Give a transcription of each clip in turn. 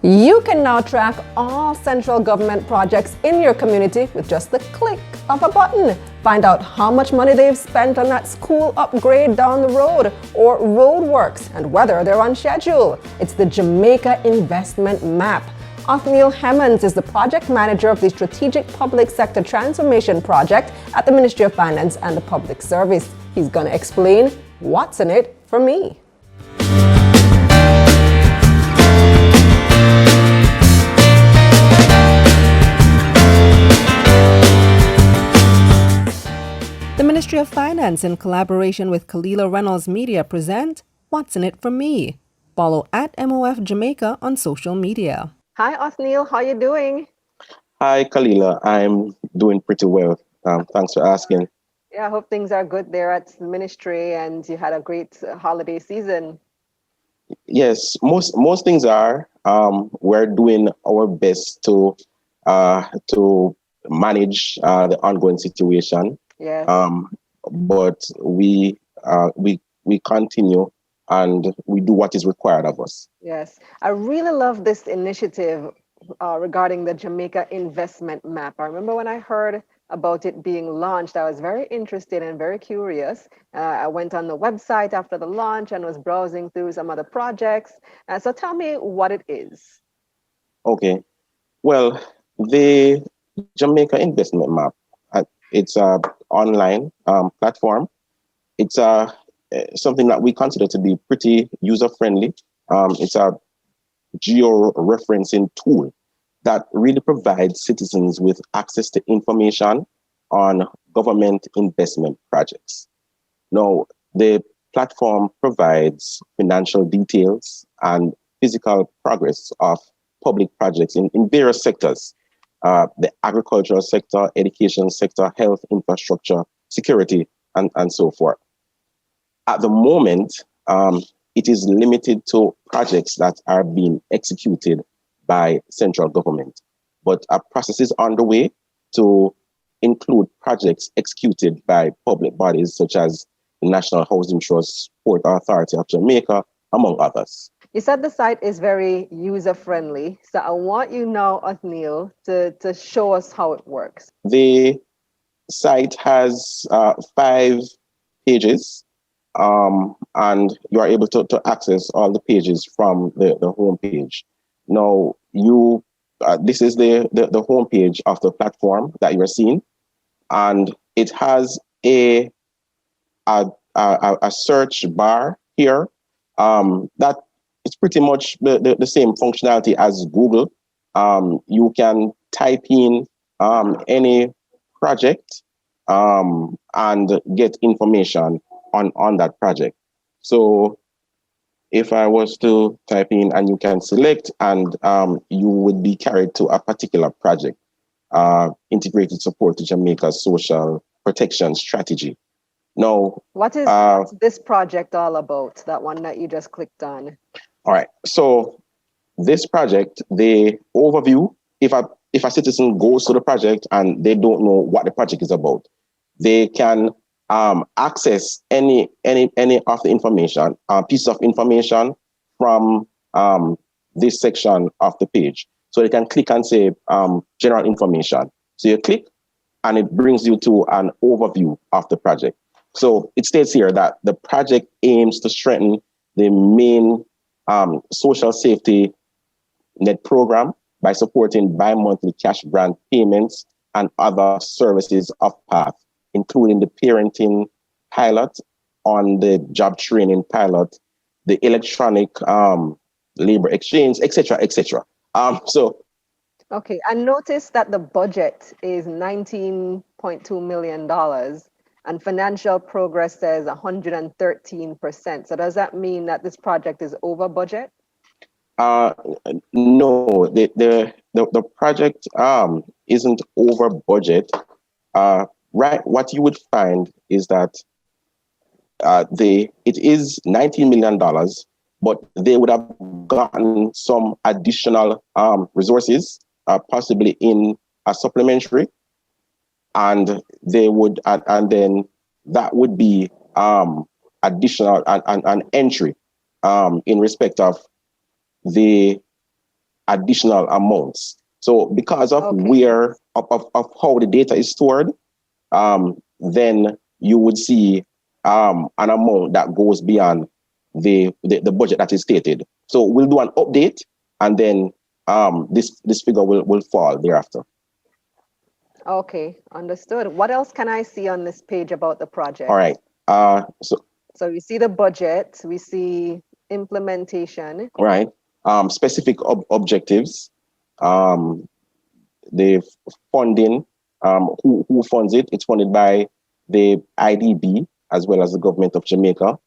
You can now track all central government projects in your community with just the click of a button. Find out how much money they've spent on that school upgrade down the road or roadworks and whether they're on schedule. It's the Jamaica Investment Map. Othneil Hemans is the project manager of the Strategic Public Sector Transformation Project at the Ministry of Finance and the Public Service. He's going to explain what's in it for me. The Ministry of Finance, in collaboration with Kalila Reynolds Media, present What's in It for Me. Follow at MOF Jamaica on social media. Hi, Othneil. How are you doing? Hi, Kalila. I'm doing pretty well. Thanks for asking. Yeah, I hope things are good there at the ministry and you had a great holiday season. Yes, most things are. We're doing our best to manage the ongoing situation. Yes. But we continue and we do what is required of us. Yes, I really love this initiative regarding the Jamaica Investment Map. I remember when I heard about it being launched, I was very interested and very curious. I went on the website after the launch and was browsing through some of the projects. So tell me what it is. Okay, well, the Jamaica Investment Map, it's a online platform. It's something that we consider to be pretty user-friendly. It's a geo-referencing tool that really provides citizens with access to information on government investment projects. Now, the platform provides financial details and physical progress of public projects in various sectors. The agricultural sector, education sector, health, infrastructure, security, and so forth. At the moment, it is limited to projects that are being executed by central government, but a process is underway to include projects executed by public bodies such as the National Housing Trust, Port Authority of Jamaica, among others. You said the site is very user-friendly, so I want you now, Othneil, to show us how it works. The site has 5 pages, and you are able to access all the pages from the home page. Now, this is the home page of the platform that you are seeing, and it has a search bar here that it's pretty much the same functionality as Google. You can type in any project and get information on that project. So if I was to type in, and you can select, and you would be carried to a particular project, integrated support to Jamaica's social protection strategy. Now, what's this project all about, that one that you just clicked on? All right. So this project, the overview, if a citizen goes to the project and they don't know what the project is about, they can access any of the information, piece of information from this section of the page. So they can click and say general information. So you click and it brings you to an overview of the project. So it states here that the project aims to strengthen the main social safety net program by supporting bi-monthly cash grant payments and other services of PATH, including the parenting pilot, on the job training pilot, the electronic labor exchange, etc., etc. Okay, I noticed that the budget is $19.2 million and financial progress says 113%. So does that mean that this project is over budget? No, the project isn't over budget. Right, what you would find is that it is $19 million, but they would have gotten some additional resources, possibly in a supplementary, and they would, and then that would be additional an entry in respect of the additional amounts. So because of where of how the data is stored, then you would see an amount that goes beyond the budget that is stated. So we'll do an update, and then this figure will fall thereafter. Okay, understood. What else can I see on this page about the project? All right. So we see the budget, we see implementation. Right. Specific objectives, the funding, who funds it. It's funded by the IDB as well as the government of Jamaica.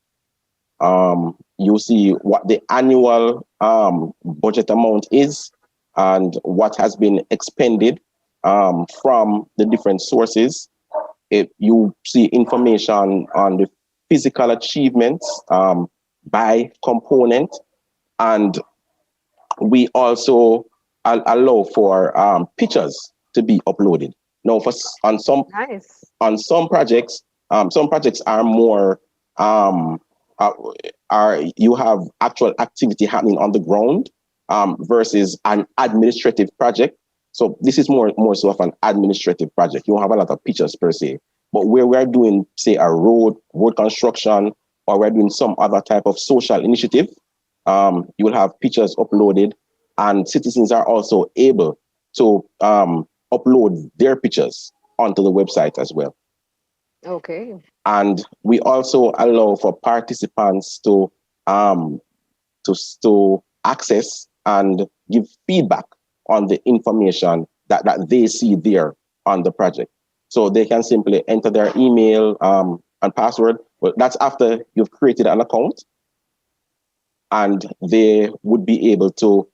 You see what the annual budget amount is and what has been expended from the different sources. You see information on the physical achievements by component, and we also allow for pictures to be uploaded. Now, on some projects are more you have actual activity happening on the ground versus an administrative project. So this is more so of an administrative project. You don't have a lot of pictures per se. But where we're doing, say, a road construction, or we're doing some other type of social initiative, you will have pictures uploaded, and citizens are also able to upload their pictures onto the website as well. Okay. And we also allow for participants to access and give feedback on the information that they see there on the project. So they can simply enter their email and password. But that's after you've created an account, and they would be able to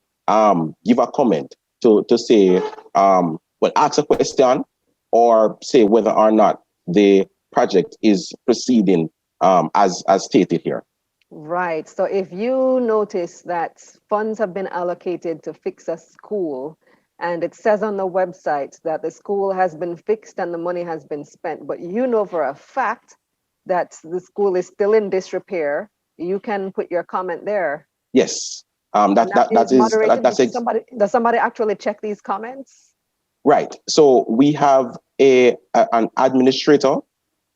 give a comment to say, ask a question, or say whether or not the project is proceeding as stated here. Right. So if you notice that funds have been allocated to fix a school, and it says on the website that the school has been fixed and the money has been spent, but you know for a fact that the school is still in disrepair, you can put your comment there. Yes. Does somebody actually check these comments? Right. So we have an administrator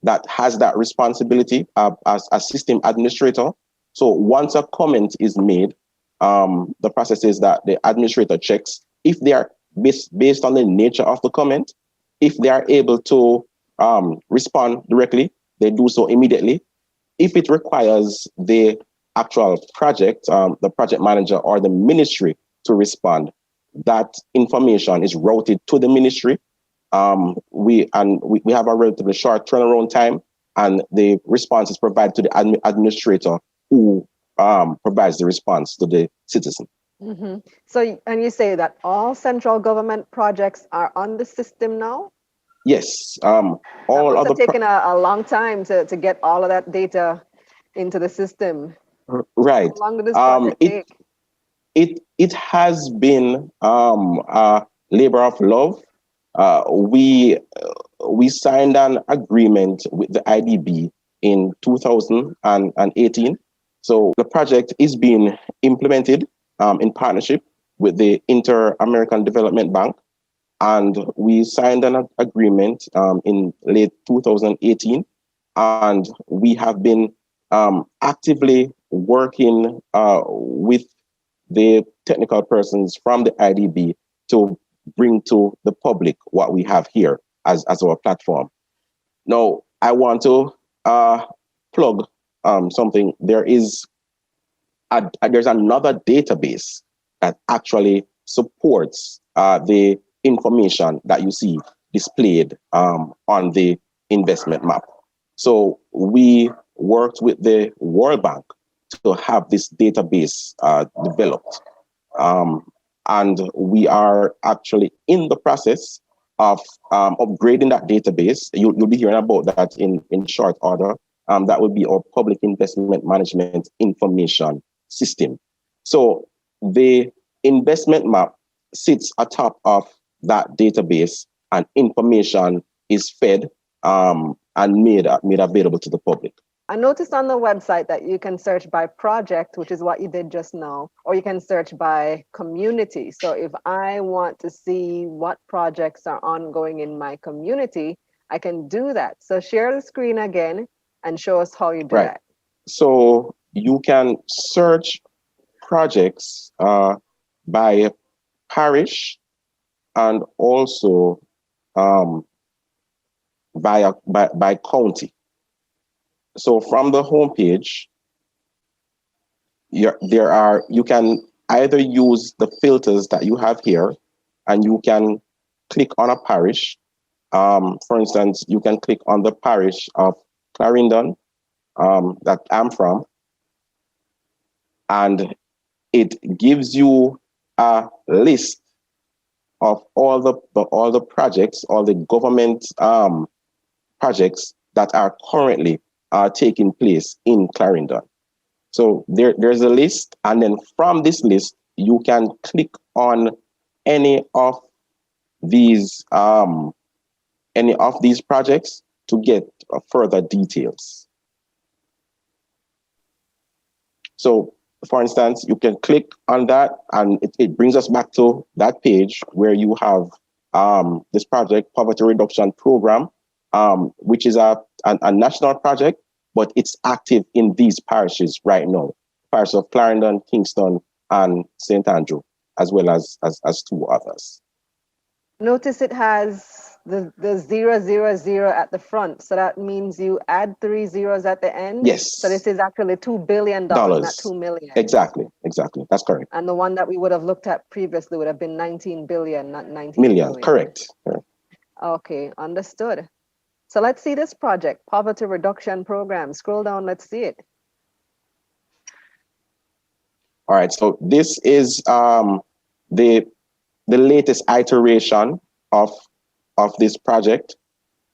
that has that responsibility as a system administrator. So once a comment is made, the process is that the administrator checks if they are based on the nature of the comment. If they are able to respond directly, they do so immediately. If it requires the actual project, the project manager or the ministry to respond, that information is routed to the ministry. We have a relatively short turnaround time, and the response is provided to the administrator, who provides the response to the citizen. Mm-hmm. So, and you say that all central government projects are on the system now? Yes. All other taken a long time to get all of that data into the system. Right. How long did this project take? It has been a labor of love. We signed an agreement with the IDB in 2018. So the project is being implemented in partnership with the Inter-American Development Bank. And we signed an agreement in late 2018. And we have been actively working with the technical persons from the IDB to bring to the public what we have here as our platform. Now, I want to plug something. There's another database that actually supports the information that you see displayed on the investment map. So we worked with the World Bank to have this database developed. And we are actually in the process of upgrading that database. You'll be hearing about that in short order. That would be our public investment management information system. So the investment map sits atop of that database, and information is fed and made available to the public. I noticed on the website that you can search by project, which is what you did just now, or you can search by community. So if I want to see what projects are ongoing in my community, I can do that. So share the screen again and show us how you do that. So you can search projects by parish and also by county. So from the homepage, you can either use the filters that you have here, and you can click on a parish. For instance, you can click on the parish of Clarendon that I'm from, and it gives you a list of all the projects, all the government projects that are currently taking place in Clarendon. So there's a list, and then from this list, you can click on any of these projects to get further details. So, for instance, you can click on that, and it brings us back to that page where you have this project, Poverty Reduction Program, which is a national project, but it's active in these parishes right now, parish of Clarendon, Kingston, and St. Andrew, as well as two others. Notice it has the 000 at the front. So that means you add 3 zeros at the end? Yes. So this is actually $2 billion, not 2 million. Exactly. That's correct. And the one that we would have looked at previously would have been 19 billion, not 19 million. Correct. Okay, understood. So let's see this project, Poverty Reduction Program. Scroll down, let's see it. All right, so this is the latest iteration of this project.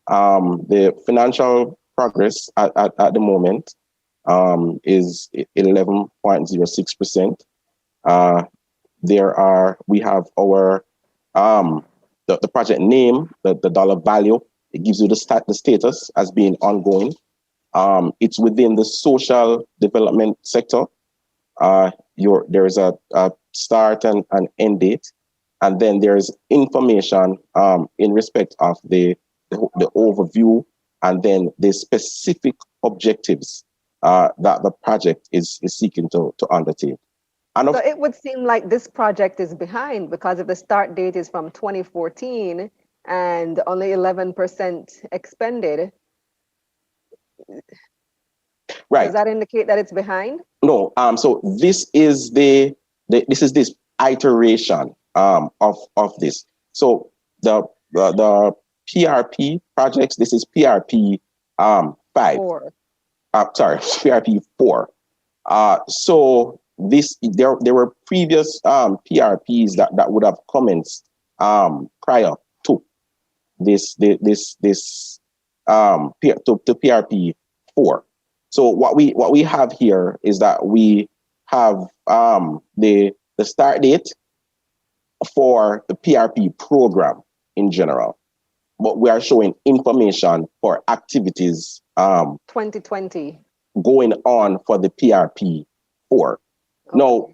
The financial progress at the moment is 11.06%. We have our the project name, the dollar value. It gives you the status as being ongoing. It's within the social development sector. There is a start and an end date, and then there's information in respect of the overview, and then the specific objectives that the project is seeking to undertake. And so it would seem like this project is behind, because if the start date is from 2014 and only 11% expended, right? Does that indicate that it's behind? No. So this is this iteration of this. So the PRP projects. This is PRP 5. 4. PRP 4. So there were previous PRPs that would have commenced prior to this to PRP 4. So what we have here is that we have the start date for the PRP program in general, but we are showing information for activities 2020 going on for the PRP 4. Okay. Now,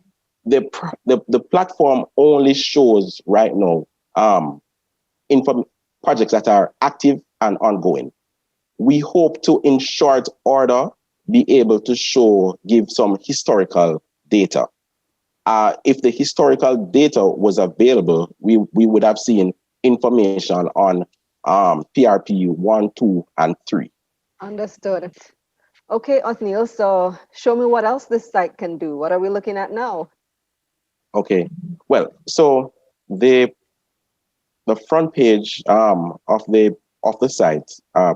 the platform only shows right now projects that are active and ongoing. We hope to, in short order, be able to give some historical data. If the historical data was available, we would have seen information on PRP 1, 2, and 3. Understood. Okay, Othneil, so show me what else this site can do. What are we looking at now? Okay, well, so the front page of the site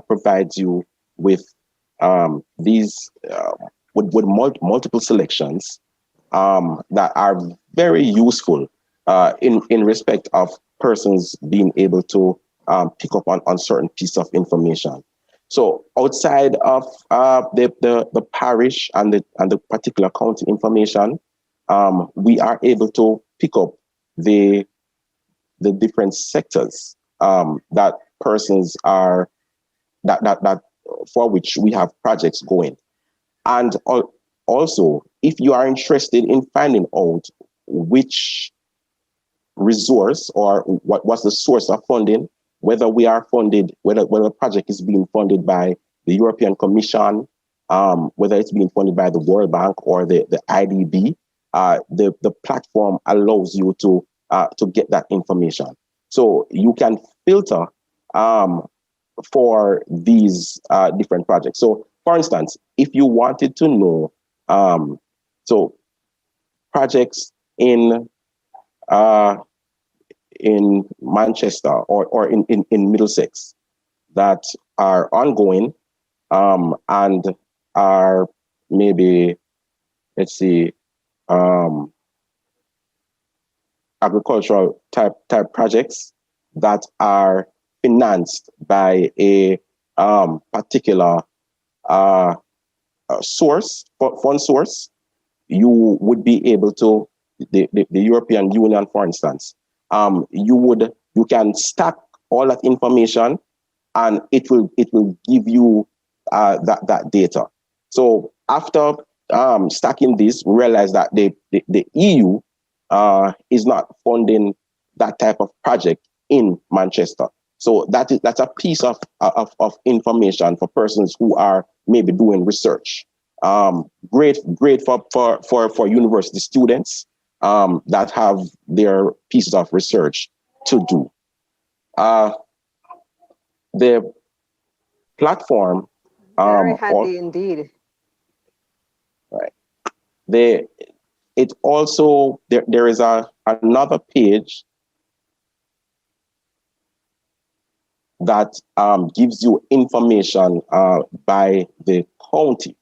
provides you with these with multiple selections that are very useful in respect of persons being able to pick up on certain piece of information. So outside of the parish and the particular county information, we are able to pick up the different sectors that persons are that for which we have projects going. And also, if you are interested in finding out which resource or what's the source of funding, whether we are funded, whether the project is being funded by the European Commission, whether it's being funded by the World Bank or the IDB, the platform allows you to get that information. So you can filter for these different projects. So, for instance, if you wanted to know, so projects in Manchester or in Middlesex that are ongoing and are maybe, let's see, agricultural type projects that are financed by a particular source, fund source, you would be able to, the European Union, for instance, you can stack all that information and it will give you that data. So after stacking this, we realize that the EU is not funding that type of project in Manchester. So that's a piece of information for persons who are maybe doing research. Great for university students that have their pieces of research to do. The platform very handy indeed. Right. It also there is another page that gives you information by the county.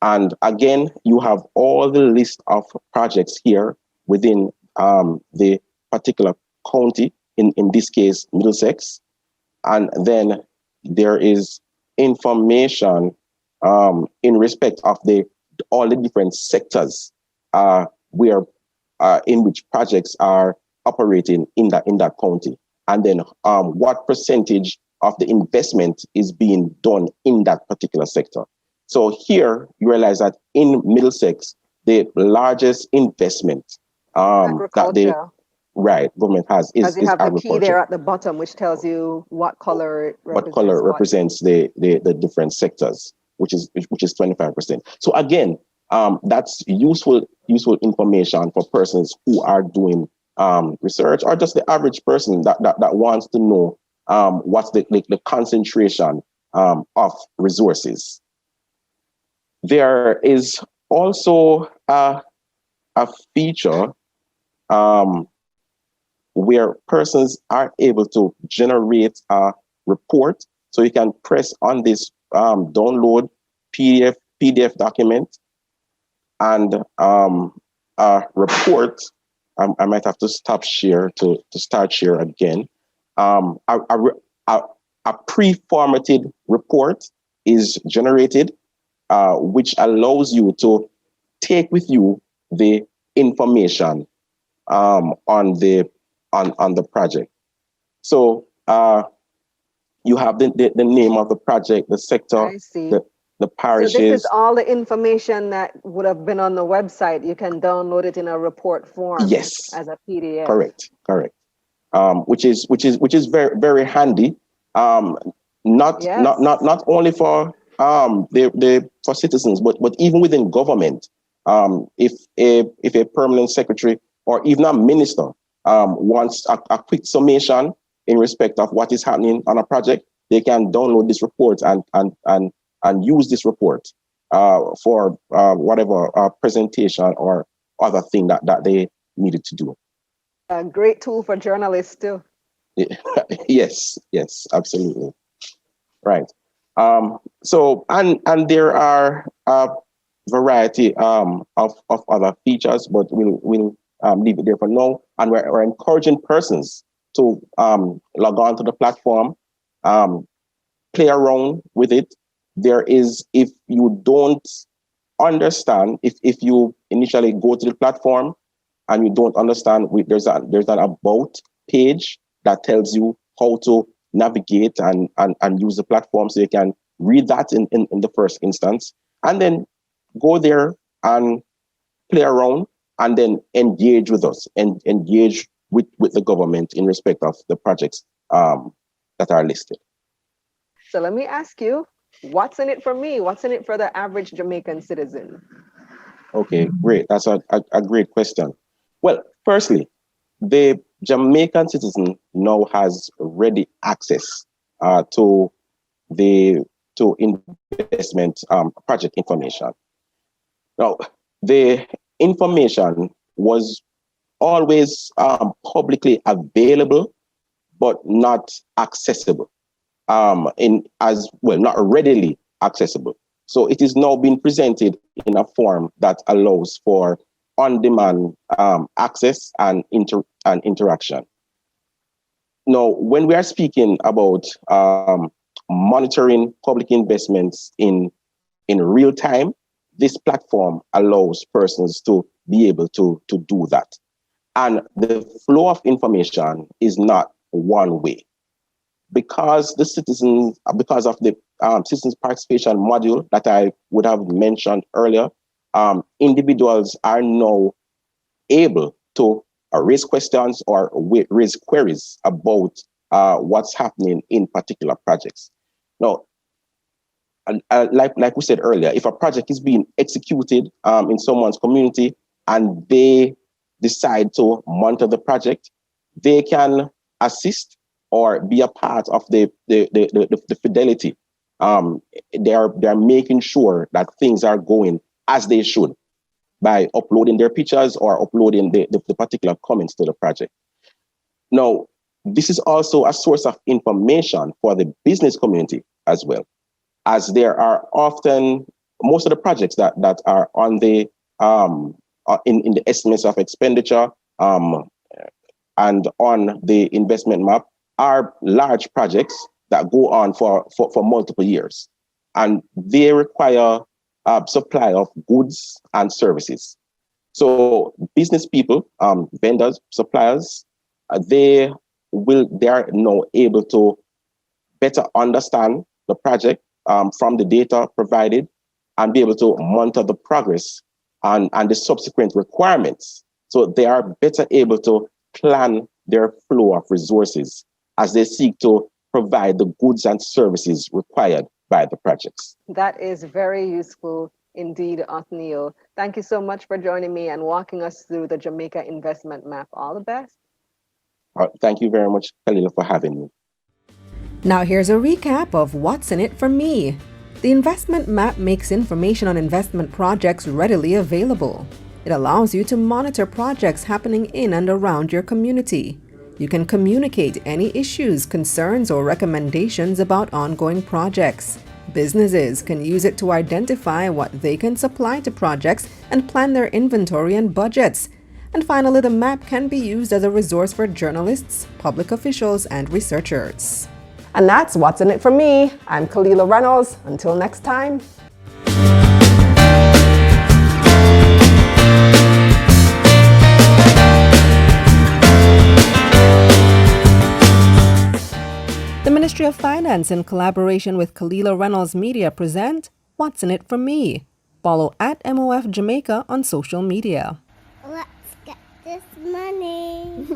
And again, you have all the list of projects here within the particular county, in this case, Middlesex. And then there is information in respect of all the different sectors where in which projects are operating in that county. And then what percentage of the investment is being done in that particular sector. So here you realize that in Middlesex, the largest investment that the government has is you have agriculture. the key there at the bottom, which tells you what color it represents. What color represents the different sectors, which is 25%. So again, that's useful information for persons who are doing research, or just the average person that wants to know what's the concentration of resources. There is also a feature where persons are able to generate a report. So you can press on this download PDF document and a report. I might have to stop share to start share again. A pre-formatted report is generated, which allows you to take with you the information on the project. So you have the name of the project, the sector, the parishes. So this is all the information that would have been on the website. You can download it in a report form. Yes, as a PDF. Correct. Which is very very handy. Not only for for citizens, but even within government. If a permanent secretary or even a minister wants a quick summation in respect of what is happening on a project, they can download this report and use this report for whatever presentation or other thing that they needed to do. A great tool for journalists too. Yes, absolutely. Right. So and there are a variety of other features, but we'll leave it there for now. And we're encouraging persons to log on to the platform, play around with it. There is, if you don't understand, if you initially go to the platform and you don't understand, there's an about page that tells you how to navigate and use the platform, so you can read that in the first instance. And then go there and play around and then engage with us and engage with the government in respect of the projects that are listed. So let me ask you, what's in it for me? What's in it for the average Jamaican citizen? Okay, great. That's a great question. Well, firstly, the Jamaican citizen now has ready access to investment project information. Now, the information was always publicly available, but not accessible. Not readily accessible. So it is now being presented in a form that allows for on-demand access and interaction. Now, when we are speaking about monitoring public investments in real time, this platform allows persons to be able to do that. And the flow of information is not one way. Because of the citizens participation module that I would have mentioned earlier, individuals are now able to raise questions or raise queries about what's happening in particular projects. Now, like we said earlier, if a project is being executed in someone's community and they decide to monitor the project, they can assist or be a part of the fidelity. They are making sure that things are going as they should by uploading their pictures or uploading the particular comments to the project. Now, this is also a source of information for the business community as well, as there are often most of the projects that are on the in the estimates of expenditure and on the investment map are large projects that go on for multiple years, and they require supply of goods and services. So business people, vendors, suppliers, they are now able to better understand the project from the data provided and be able to monitor the progress and the subsequent requirements. So they are better able to plan their flow of resources as they seek to provide the goods and services required by the projects. That is very useful indeed, Othneil. Thank you so much for joining me and walking us through the Jamaica Investment Map. All the best. Thank you very much, Khalila, for having me. Now here's a recap of what's in it for me. The investment map makes information on investment projects readily available. It allows you to monitor projects happening in and around your community. You can communicate any issues, concerns, or recommendations about ongoing projects. Businesses can use it to identify what they can supply to projects and plan their inventory and budgets. And finally, the map can be used as a resource for journalists, public officials, and researchers. And that's what's in it for me. I'm Khalila Reynolds. Until next time. The Ministry of Finance, in collaboration with Khalila Reynolds Media, present What's in It for Me. Follow at MOF Jamaica on social media. Let's get this money.